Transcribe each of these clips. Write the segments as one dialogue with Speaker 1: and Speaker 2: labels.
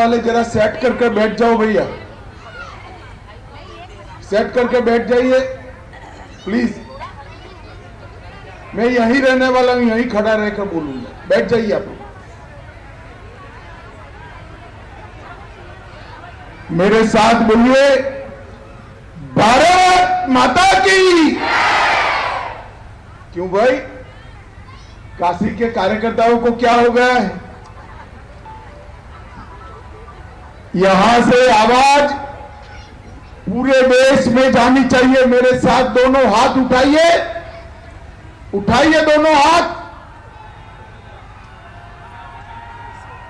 Speaker 1: वाले जरा सेट करके बैठ जाओ भैया, सेट करके बैठ जाइए प्लीज। मैं यहीं रहने वाला हूं, यहीं खड़ा रहकर बोलूंगा, बैठ जाइए आप। मेरे साथ बोलिए, भारत माता की। क्यों भाई, काशी के कार्यकर्ताओं को क्या हो गया है? यहां से आवाज पूरे देश में जानी चाहिए। मेरे साथ दोनों हाथ उठाइए, उठाइए दोनों हाथ।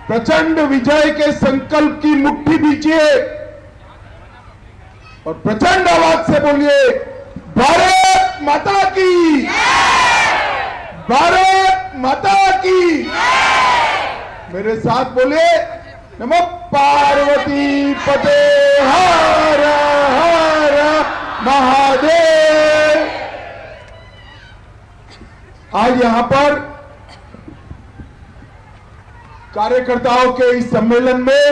Speaker 1: प्रचंड विजय के संकल्प की मुट्ठी दीजिए और प्रचंड आवाज से बोलिए, भारत माता की, भारत माता की। मेरे साथ बोलिए, नमो पार्वती पते हर हर महादेव। आज यहां पर कार्यकर्ताओं के इस सम्मेलन में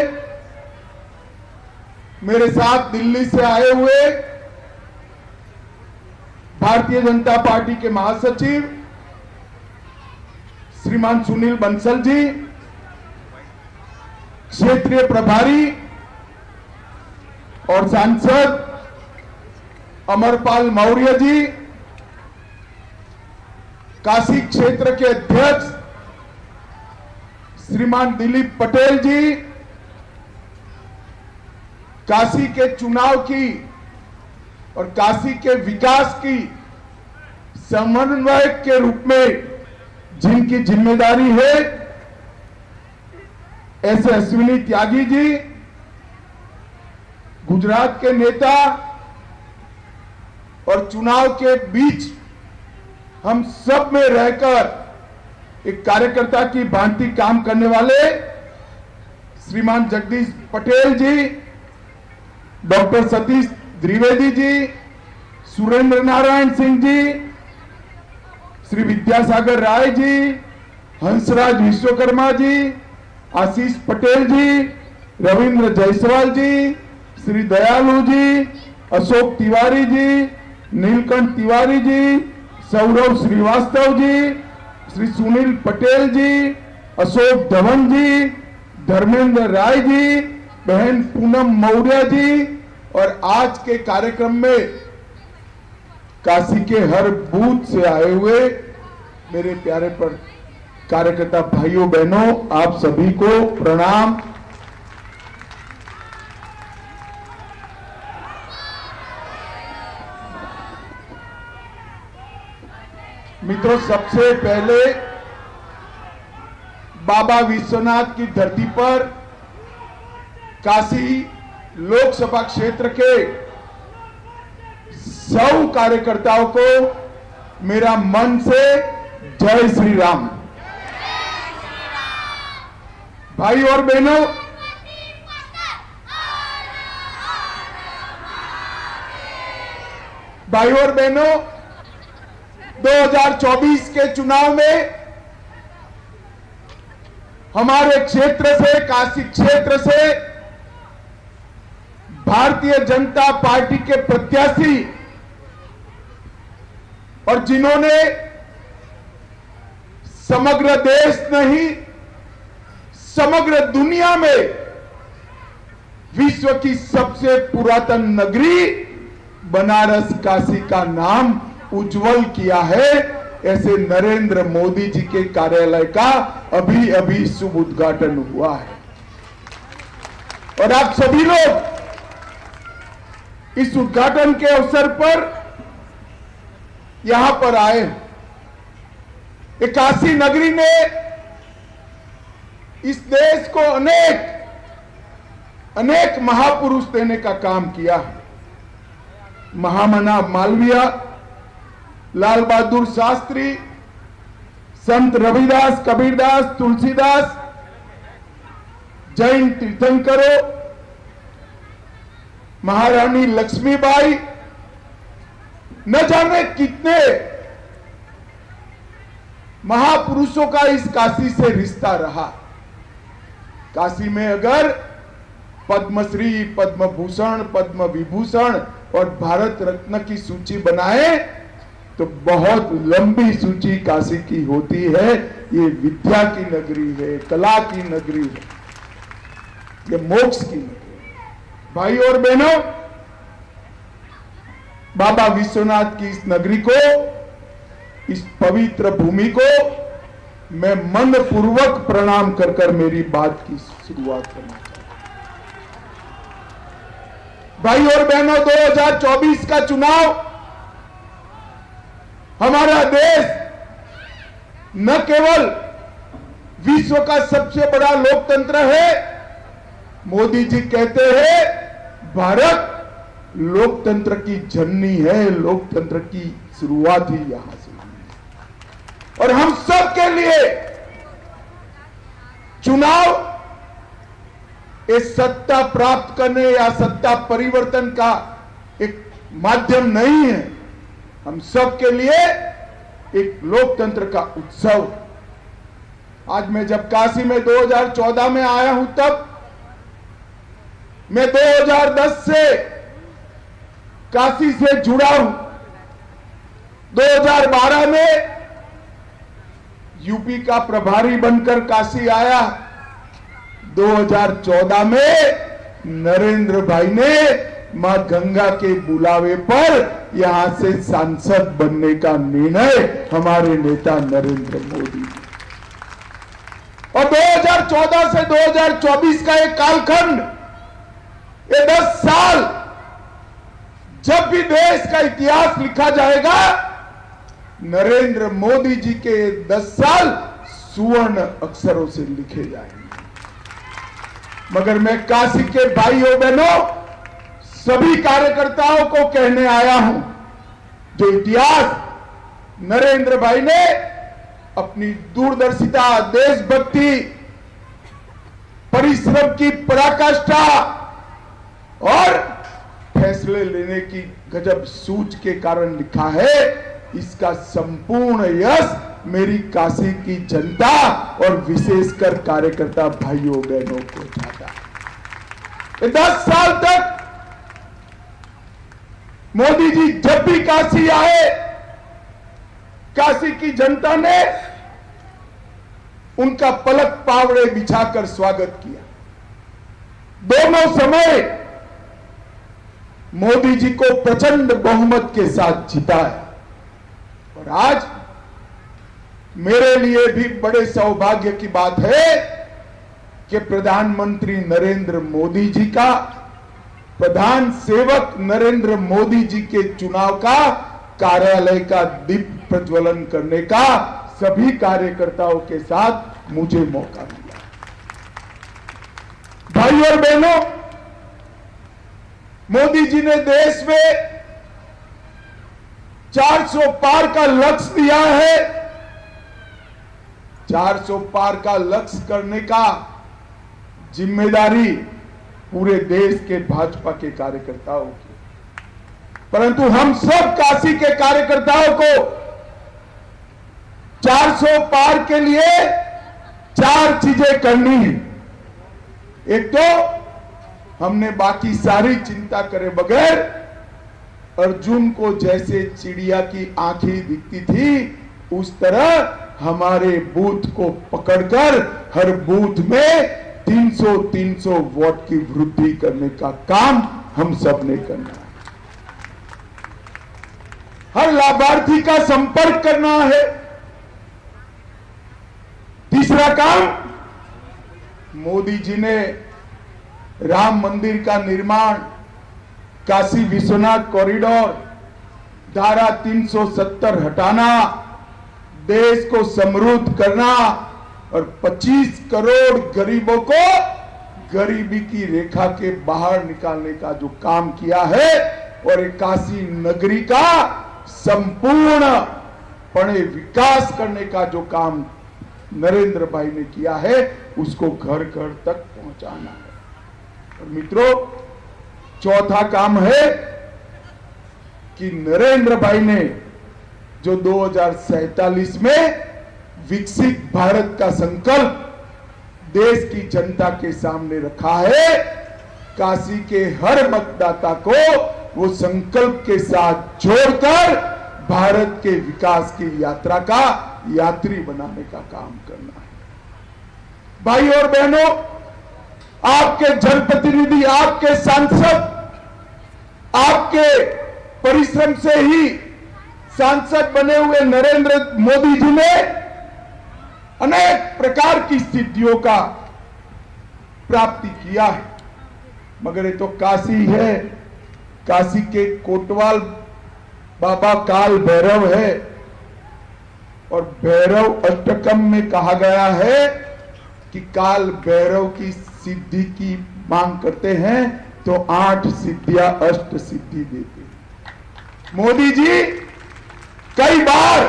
Speaker 1: मेरे साथ दिल्ली से आए हुए भारतीय जनता पार्टी के महासचिव श्रीमान सुनील बंसल जी, क्षेत्रीय प्रभारी और सांसद अमरपाल मौर्य जी, काशी क्षेत्र के अध्यक्ष श्रीमान दिलीप पटेल जी, काशी के चुनाव की और काशी के विकास की समन्वयक के रूप में जिनकी जिम्मेदारी है, ऐसे अश्विनी त्यागी जी, गुजरात के नेता और चुनाव के बीच हम सब में रहकर एक कार्यकर्ता की भांति काम करने वाले श्रीमान जगदीश पटेल जी, डॉक्टर सतीश द्विवेदी जी, सुरेंद्र नारायण सिंह जी, श्री विद्यासागर राय जी, हंसराज विश्वकर्मा जी, आशीष पटेल जी, रविंद्र जायसवाल जी, श्री दयालु जी, अशोक तिवारी जी, नीलकंठ तिवारी जी, सौरभ श्रीवास्तव जी, श्री सुनील पटेल जी, अशोक धवन जी, धर्मेंद्र राय जी, बहन पूनम मौर्य जी, और आज के कार्यक्रम में काशी के हर बूथ से आए हुए मेरे प्यारे पर कार्यकर्ता भाइयों बहनों, आप सभी को प्रणाम। मित्रों, सबसे पहले बाबा विश्वनाथ की धरती पर काशी लोकसभा क्षेत्र के 100 कार्यकर्ताओं को मेरा मन से जय श्री राम। भाई और बहनों, भाई और बहनों, 2024 के चुनाव में हमारे क्षेत्र से, काशी क्षेत्र से भारतीय जनता पार्टी के प्रत्याशी और जिन्होंने समग्र देश नहीं, समग्र दुनिया में विश्व की सबसे पुरातन नगरी बनारस काशी का नाम उज्जवल किया है, ऐसे नरेंद्र मोदी जी के कार्यालय का अभी अभी शुभ उद्घाटन हुआ है। और आप सभी लोग इस उद्घाटन के अवसर पर यहां पर आए। काशी नगरी ने इस देश को अनेक महापुरुष देने का काम किया। महामना मालवीय, लाल बहादुर शास्त्री, संत रविदास, कबीरदास, तुलसीदास, जैन तीर्थंकरों, महारानी लक्ष्मीबाई, न जाने कितने महापुरुषों का इस काशी से रिश्ता रहा। काशी में अगर पद्मश्री, पद्म भूषण, पद्म विभूषण और भारत रत्न की सूची बनाए तो बहुत लंबी सूची काशी की होती है। ये विद्या की नगरी है, कला की नगरी है, ये मोक्ष की नगरी है। भाई और बहनों, बाबा विश्वनाथ की इस नगरी को, इस पवित्र भूमि को मैं मन पूर्वक प्रणाम कर कर मेरी बात की शुरुआत करना चाहता हूं। भाई और बहनों, 2024 का चुनाव हमारा देश न केवल विश्व का सबसे बड़ा लोकतंत्र है, मोदी जी कहते हैं भारत लोकतंत्र की जननी है, लोकतंत्र की शुरुआत ही यहां से हुई है। और हम सब के लिए चुनाव ये सत्ता प्राप्त करने या सत्ता परिवर्तन का एक माध्यम नहीं है, हम सब के लिए एक लोकतंत्र का उत्सव। आज मैं जब काशी में 2014 में आया हूं, तब मैं 2010 से काशी से जुड़ा हूं। 2012 में यूपी का प्रभारी बनकर काशी आया। 2014 में नरेंद्र भाई ने मां गंगा के बुलावे पर यहां से सांसद बनने का निर्णय हमारे नेता नरेंद्र मोदी। और 2014 से 2024 का एक कालखंड, ये 10 साल, जब भी देश का इतिहास लिखा जाएगा, नरेंद्र मोदी जी के 10 साल सुवर्ण अक्षरों से लिखे जाएंगे। मगर मैं काशी के भाइयों बहनों, सभी कार्यकर्ताओं को कहने आया हूं, जो इतिहास नरेंद्र भाई ने अपनी दूरदर्शिता, देशभक्ति, परिश्रम की पराकाष्ठा और फैसले लेने की गजब सूझ के कारण लिखा है, इसका संपूर्ण यश मेरी काशी की जनता और विशेषकर कार्यकर्ता भाइयों बहनों को जाता है। 10 साल तक मोदी जी जब भी काशी आए, काशी की जनता ने उनका पलक पावड़े बिछाकर स्वागत किया। दोनों समय मोदी जी को प्रचंड बहुमत के साथ जिताया। और आज मेरे लिए भी बड़े सौभाग्य की बात है कि प्रधानमंत्री नरेंद्र मोदी जी का, प्रधान सेवक नरेंद्र मोदी जी के चुनाव का कार्यालय का दीप प्रज्वलन करने का सभी कार्यकर्ताओं के साथ मुझे मौका मिला। भाई और बहनों, मोदी जी ने देश में 400 पार का लक्ष्य दिया है। 400 पार का लक्ष्य करने का जिम्मेदारी पूरे देश के भाजपा के कार्यकर्ताओं की, परंतु हम सब काशी के कार्यकर्ताओं को 400 पार के लिए 4 चीजें करनी है। एक तो हमने बाकी सारी चिंता करे बगैर अर्जुन को जैसे चिड़िया की आंखें दिखती थी, उस तरह हमारे बूथ को पकड़कर हर बूथ में 300 वोट की वृद्धि करने का काम हम सब ने करना है। हर लाभार्थी का संपर्क करना है। तीसरा काम, मोदी जी ने राम मंदिर का निर्माण, काशी विश्वनाथ कॉरिडोर, धारा 370 हटाना, देश को समृद्ध करना और 25 करोड़ गरीबों को गरीबी की रेखा के बाहर निकालने का जो काम किया है, और एक काशी नगरी का संपूर्णपणे विकास करने का जो काम नरेंद्र भाई ने किया है, उसको घर घर तक पहुंचाना है। और मित्रों, चौथा काम है कि नरेंद्र भाई ने जो 2047 में विकसित भारत का संकल्प देश की जनता के सामने रखा है, काशी के हर मतदाता को वो संकल्प के साथ जोड़कर भारत के विकास की यात्रा का यात्री बनाने का काम करना है। भाई और बहनों, आपके जनप्रतिनिधि, आपके सांसद, आपके परिश्रम से ही सांसद बने हुए नरेंद्र मोदी जी ने अनेक प्रकार की सिद्धियों का प्राप्ति किया है। मगर ये तो काशी है, काशी के कोतवाल बाबा काल भैरव है, और भैरव अष्टकम में कहा गया है कि काल भैरव की सिद्धि की मांग करते हैं तो 8 सिद्धियां अष्ट सिद्धि देते हैं। मोदी जी कई बार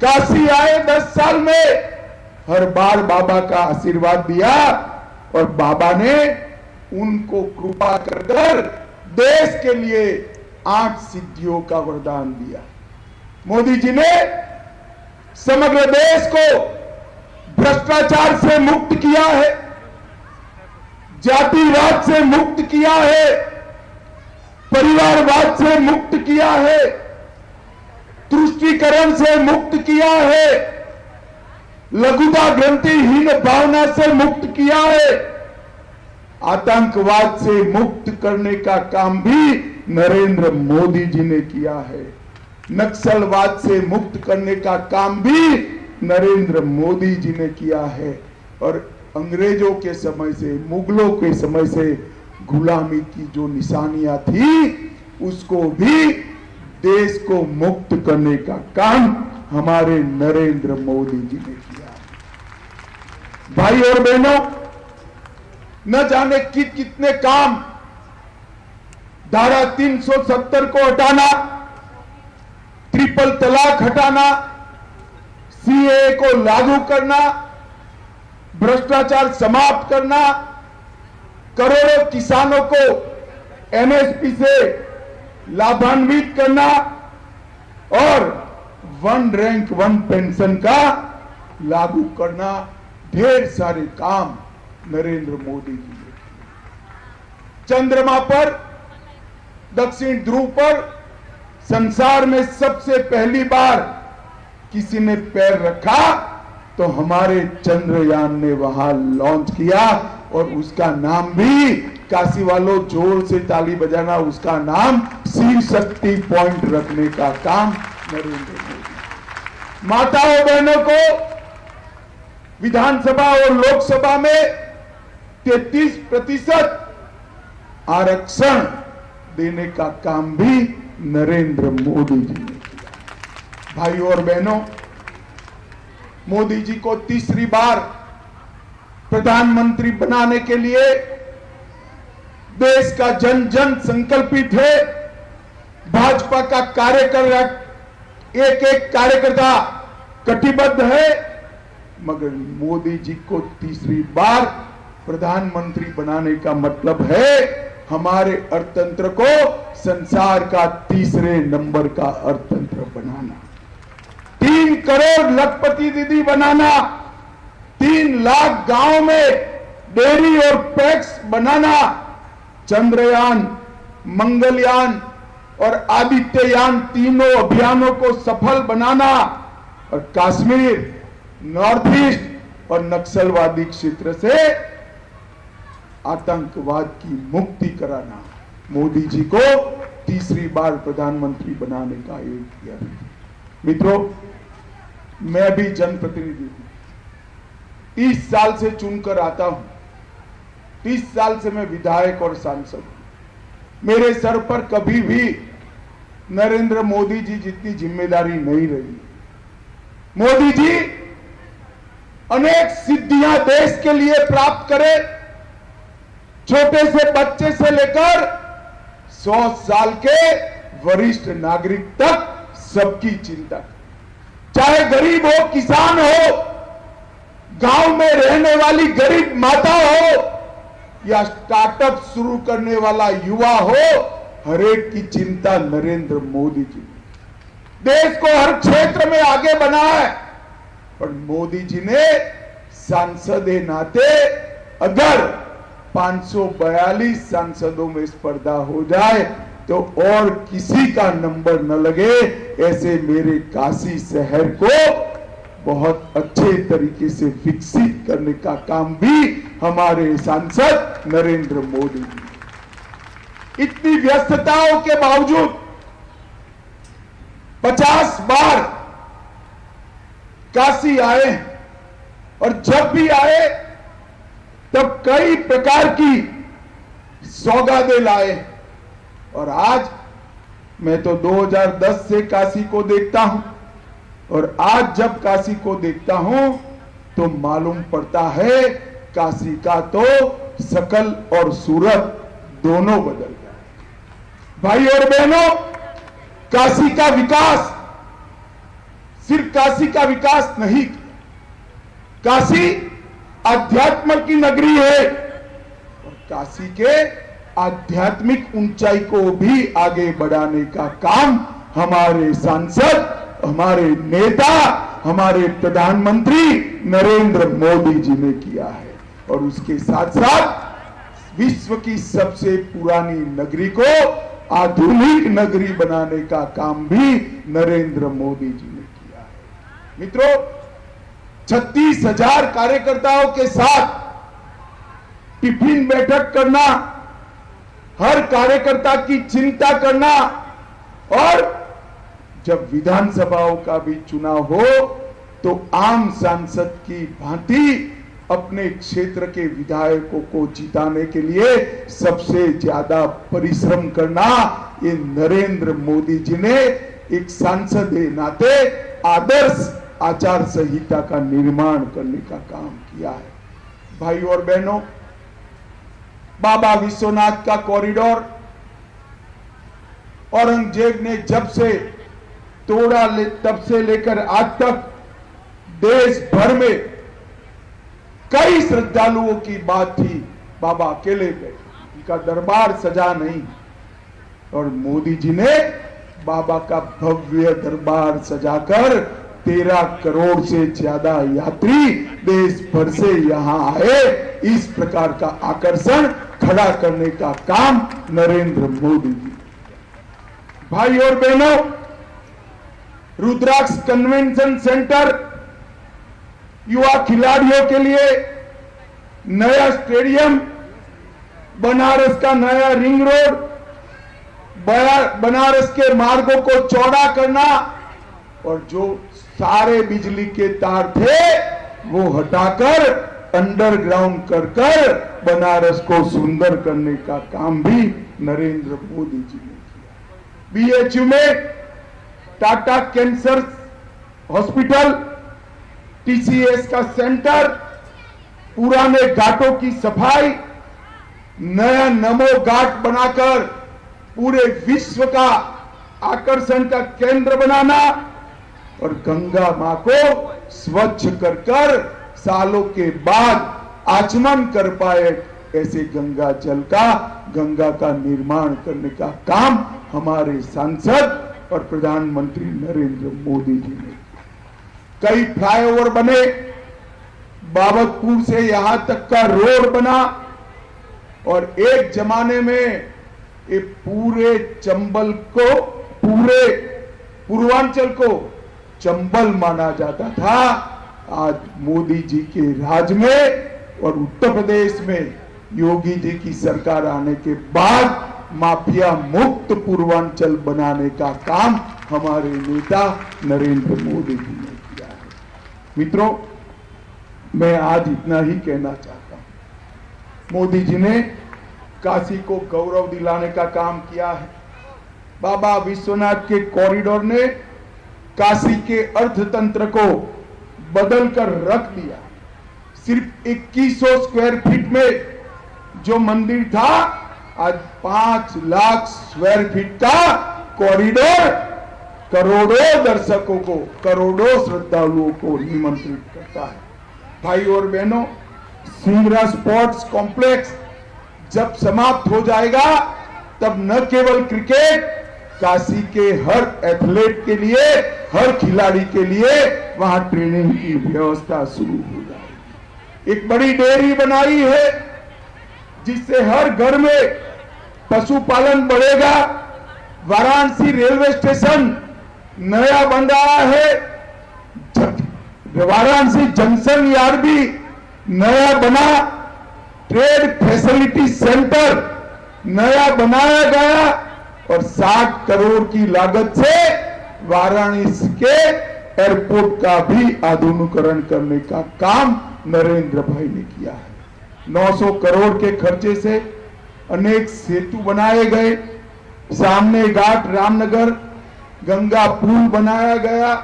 Speaker 1: काशी आए 10 साल में, हर बार बाबा का आशीर्वाद दिया और बाबा ने उनको कृपा कर देश के लिए 8 सिद्धियों का वरदान दिया। मोदी जी ने समग्र देश को भ्रष्टाचार से मुक्त किया है, जातिवाद से मुक्त किया है, परिवारवाद से मुक्त किया है, तुष्टीकरण से मुक्त किया है, लघुता ग्रंथिहीन भावना से मुक्त किया है, आतंकवाद से मुक्त करने का काम भी नरेंद्र मोदी जी ने किया है, नक्सलवाद से मुक्त करने का काम भी नरेंद्र मोदी जी ने किया है, और अंग्रेजों के समय से, मुगलों के समय से गुलामी की जो निशानियां थी उसको भी देश को मुक्त करने का काम हमारे नरेंद्र मोदी जी ने किया। भाई और बहनों, न जाने कितने काम, धारा 370 को हटाना, ट्रिपल तलाक हटाना, सीए को लागू करना, भ्रष्टाचार समाप्त करना, करोड़ों किसानों को एमएसपी से लाभान्वित करना और 1 रैंक 1 पेंशन का लागू करना, ढेर सारे काम नरेंद्र मोदी जी ने किए। चंद्रमा पर, दक्षिण ध्रुव पर संसार में सबसे पहली बार किसी ने पैर रखा तो हमारे चंद्रयान ने वहां लॉन्च किया, और उसका नाम भी, काशी वालों जोर से ताली बजाना, उसका नाम शिव शक्ति पॉइंट रखने का काम नरेंद्र मोदी। माताओं बहनों को विधानसभा और लोकसभा में 33% आरक्षण देने का काम भी नरेंद्र मोदी जी ने किया। भाई और बहनों, मोदी जी को तीसरी बार प्रधानमंत्री बनाने के लिए देश का जन जन संकल्पित है। भाजपा का कार्यकर्ता, एक कार्यकर्ता कटिबद्ध है, मगर मोदी जी को तीसरी बार प्रधानमंत्री बनाने का मतलब है हमारे अर्थतंत्र को संसार का तीसरे नंबर का अर्थतंत्र बनाना, 3 करोड़ लखपति दीदी बनाना, 3 लाख गांव में डेयरी और पैक्स बनाना, चंद्रयान, मंगलयान और आदित्ययान तीनों अभियानों को सफल बनाना, और कश्मीर, नॉर्थ ईस्ट और नक्सलवादी क्षेत्र से आतंकवाद की मुक्ति कराना मोदी जी को तीसरी बार प्रधानमंत्री बनाने का एक किया। मित्रों, मैं भी जनप्रतिनिधि हूं, 30 साल से चुनकर आता हूं, 30 साल से मैं विधायक और सांसद हूं। मेरे सर पर कभी भी नरेंद्र मोदी जी जितनी जिम्मेदारी नहीं रही। मोदी जी अनेक सिद्धियां देश के लिए प्राप्त करे, छोटे से बच्चे से लेकर 100 साल के वरिष्ठ नागरिक तक सबकी चिंता, चाहे गरीब हो, किसान हो, गांव में रहने वाली गरीब माता हो या स्टार्टअप शुरू करने वाला युवा हो, हर एक की चिंता नरेंद्र मोदी जी ने। देश को हर क्षेत्र में आगे बढ़ाया है, पर मोदी जी ने सांसद नाते अगर 542 सांसदों में स्पर्धा हो जाए तो और किसी का नंबर न लगे, ऐसे मेरे काशी शहर को बहुत अच्छे तरीके से विकसित करने का काम भी हमारे सांसद नरेंद्र मोदी जी। इतनी व्यस्तताओं के बावजूद 50 बार काशी आए और जब भी आए तब कई प्रकार की सौगातें लाए। और आज मैं तो 2010 से काशी को देखता हूं और आज जब काशी को देखता हूं तो मालूम पड़ता है काशी का तो शकल और सूरत दोनों बदल गया। भाई और बहनों, काशी का विकास सिर्फ काशी का विकास नहीं, काशी अध्यात्म की नगरी है और काशी के आध्यात्मिक ऊंचाई को भी आगे बढ़ाने का काम हमारे सांसद, हमारे नेता, हमारे प्रधानमंत्री नरेंद्र मोदी जी ने किया है। और उसके साथ साथ विश्व की सबसे पुरानी नगरी को आधुनिक नगरी बनाने का काम भी नरेंद्र मोदी जी ने किया है। मित्रों, 36,000 कार्यकर्ताओं के साथ टिफिन बैठक करना, हर कार्यकर्ता की चिंता करना और जब विधानसभाओं का भी चुनाव हो तो आम सांसद की भांति अपने क्षेत्र के विधायकों को जिताने के लिए सबसे ज्यादा परिश्रम करना, ये नरेंद्र मोदी जी ने एक सांसद के नाते आदर्श आचार संहिता का निर्माण करने का काम किया है। भाई और बहनों, बाबा विश्वनाथ का कॉरिडोर औरंगजेब ने जब से तोड़ा तब से लेकर आज तक देश भर में कई श्रद्धालुओं की बात थी, बाबा अकेले गए, उनका दरबार सजा नहीं। और मोदी जी ने बाबा का भव्य दरबार सजाकर 13 करोड़ से ज्यादा यात्री देश भर से यहां आए, इस प्रकार का आकर्षण खड़ा करने का काम नरेंद्र मोदी जी। भाई और बहनों, रुद्राक्ष कन्वेंशन सेंटर युवा खिलाड़ियों के लिए नया स्टेडियम, बनारस का नया रिंग रोड, बनारस के मार्गों को चौड़ा करना और जो सारे बिजली के तार थे वो हटाकर अंडरग्राउंड कर बनारस को सुंदर करने का काम भी नरेंद्र मोदी जी ने किया। बीएचयू में टाटा कैंसर हॉस्पिटल, टीसीएस का सेंटर, पुराने घाटों की सफाई, नया नमो घाट बनाकर पूरे विश्व का आकर्षण का केंद्र बनाना और गंगा मां को स्वच्छ कर सालों के बाद आचमन कर पाए ऐसे गंगा जल का, गंगा का निर्माण करने का काम हमारे सांसद और प्रधानमंत्री नरेंद्र मोदी जी ने। कई फ्लाईओवर बने, बाबतपुर से यहां तक का रोड बना और एक जमाने में ये पूरे चंबल को, पूरे पूर्वांचल को चंबल माना जाता था। आज मोदी जी के राज में और उत्तर प्रदेश में योगी जी की सरकार आने के बाद माफिया मुक्त पूर्वांचल बनाने का काम हमारे नेता नरेंद्र मोदी जी ने किया है। मित्रों, मैं आज इतना ही कहना चाहता हूं। मोदी जी ने काशी को गौरव दिलाने का काम किया है। बाबा विश्वनाथ के कॉरिडोर ने काशी के अर्थतंत्र को बदल कर रख दिया। सिर्फ 2100 स्क्वायर फीट में जो मंदिर था, आज 5 लाख स्क्वायर फीट का कॉरिडोर करोड़ों दर्शकों को, करोड़ों श्रद्धालुओं को निमंत्रित करता है। भाई और बहनों, सिंगरा स्पोर्ट्स कॉम्प्लेक्स जब समाप्त हो जाएगा तब न केवल क्रिकेट, काशी के हर एथलीट के लिए, हर खिलाड़ी के लिए वहां ट्रेनिंग की व्यवस्था शुरू हो जाएगी। एक बड़ी डेयरी बनाई है जिससे हर घर में पशुपालन बढ़ेगा। वाराणसी रेलवे स्टेशन नया बन रहा है, वाराणसी जंक्शन यार्ड भी नया बना, ट्रेड फैसिलिटी सेंटर नया बनाया गया और 60 करोड़ की लागत से वाराणसी के एयरपोर्ट का भी आधुनिकीकरण करने का काम नरेंद्र भाई ने किया है। 900 करोड़ के खर्चे से अनेक सेतु बनाए गए, सामने घाट रामनगर गंगा पुल बनाया गया,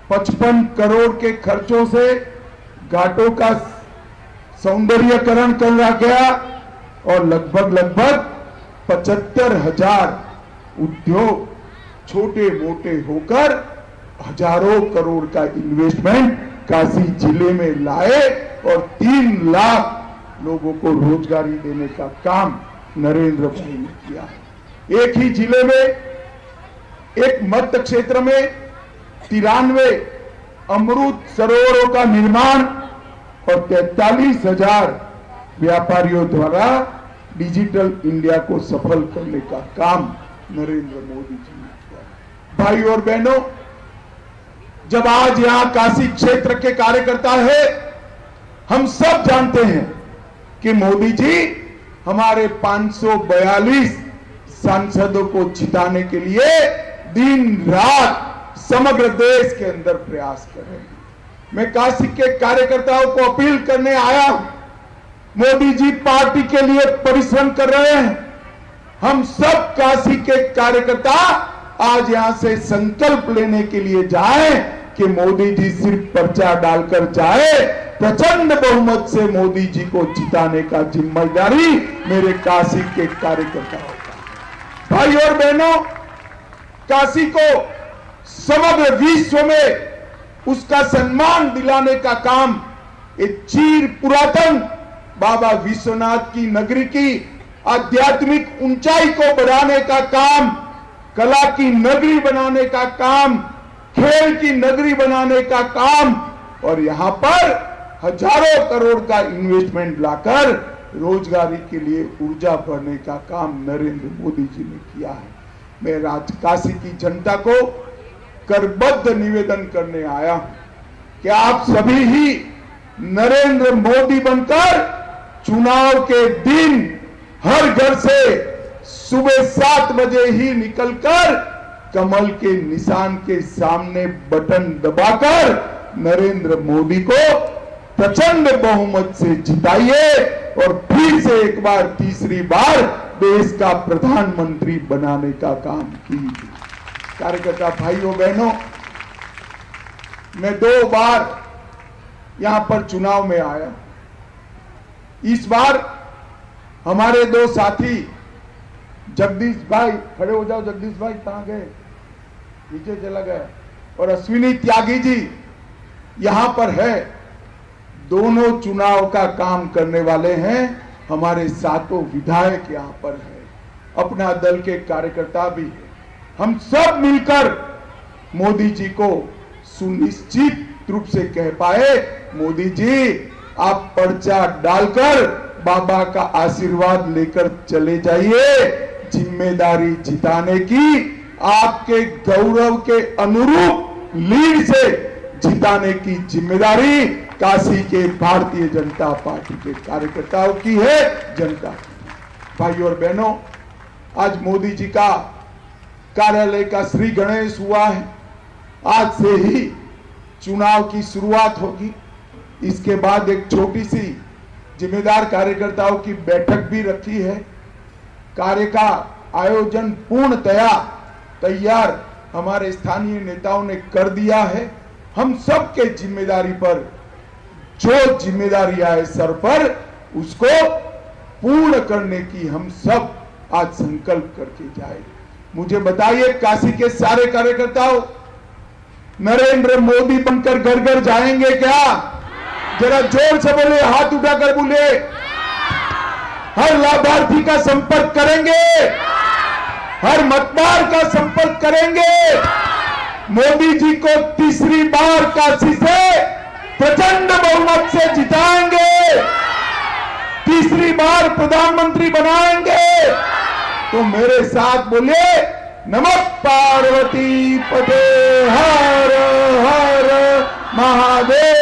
Speaker 1: 55 करोड़ के खर्चों से घाटों का सौंदर्यीकरण करा गया और लगभग 75,000 उद्योग छोटे मोटे होकर हजारों करोड़ का इन्वेस्टमेंट काशी जिले में लाए और 3 लाख लोगों को रोजगारी देने का काम नरेंद्र भाई ने किया है। एक ही जिले में, एक मध्य क्षेत्र में 93 अमृत सरोवरों का निर्माण और 43,000 व्यापारियों द्वारा डिजिटल इंडिया को सफल करने का काम नरेंद्र मोदी जी ने किया। भाई और बहनों, जब आज यहां काशी क्षेत्र के कार्यकर्ता है, हम सब जानते हैं कि मोदी जी हमारे 542 सांसदों को जिताने के लिए दिन रात समग्र देश के अंदर प्रयास कर रहे हैं। मैं काशी के कार्यकर्ताओं को अपील करने आया हूं, मोदी जी पार्टी के लिए परिश्रम कर रहे हैं। हम सब काशी के कार्यकर्ता आज यहां से संकल्प लेने के लिए जाएं कि मोदी जी सिर्फ पर्चा डालकर जाए, प्रचंड बहुमत से मोदी जी को जिताने का जिम्मेदारी मेरे काशी के कार्यकर्ताओं का। भाई और बहनों, काशी को समग्र विश्व में उसका सम्मान दिलाने का काम एक चीर पुरातन बाबा विश्वनाथ की नगरी की आध्यात्मिक ऊंचाई को बढ़ाने का काम, कला की नगरी बनाने का काम, खेल की नगरी बनाने का काम और यहां पर हजारों करोड़ का इन्वेस्टमेंट लाकर रोजगारी के लिए ऊर्जा भरने का काम नरेंद्र मोदी जी ने किया है। मैं काशी की जनता को करबद्ध निवेदन करने आया हूं कि आप सभी ही नरेंद्र मोदी बनकर चुनाव के दिन हर घर से सुबह 7 बजे ही निकलकर कमल के निशान के सामने बटन दबाकर नरेंद्र मोदी को प्रचंड बहुमत से जिताइए और फिर से एक बार, तीसरी बार देश का प्रधानमंत्री बनाने का काम कीजिए। कार्यकर्ता भाइयों बहनों, मैं 2 बार यहां पर चुनाव में आया। इस बार हमारे 2 साथी जगदीश भाई, खड़े हो जाओ, जगदीश भाई कहां गए, नीचे चला गया, और अश्विनी त्यागी जी यहां पर है। दोनों चुनाव का काम करने वाले हैं। हमारे 7 विधायक यहां पर है, अपना दल के कार्यकर्ता भी है। हम सब मिलकर मोदी जी को सुनिश्चित रूप से कह पाए, मोदी जी आप पर्चा डालकर बाबा का आशीर्वाद लेकर चले जाइए। जिम्मेदारी जिताने की, आपके गौरव के अनुरूप लीड से जिताने की जिम्मेदारी काशी के भारतीय जनता पार्टी के कार्यकर्ताओं की है, जनता की। भाइयों और बहनों, आज मोदी जी का कार्यालय का श्री गणेश हुआ है। आज से ही चुनाव की शुरुआत होगी। इसके बाद एक छोटी सी जिम्मेदार कार्यकर्ताओं की बैठक भी रखी है। कार्य का आयोजन पूर्णतया तैयार हमारे स्थानीय नेताओं ने कर दिया है। हम सब के जिम्मेदारी पर जो जिम्मेदारी आए सर पर, उसको पूर्ण करने की हम सब आज संकल्प करके जाए। मुझे बताइए, काशी के सारे कार्यकर्ताओं नरेंद्र मोदी बनकर घर घर जाएंगे क्या? जरा जोर से बोले, हाथ उठाकर बोले। हर लाभार्थी का संपर्क करेंगे, हर मतदार का संपर्क करेंगे। मोदी जी को तीसरी बार काशी से प्रचंड बहुमत से जिताएंगे। तीसरी बार प्रधानमंत्री बनाएंगे तो मेरे साथ बोलिए, नमः पार्वती पते हर हर महादेव।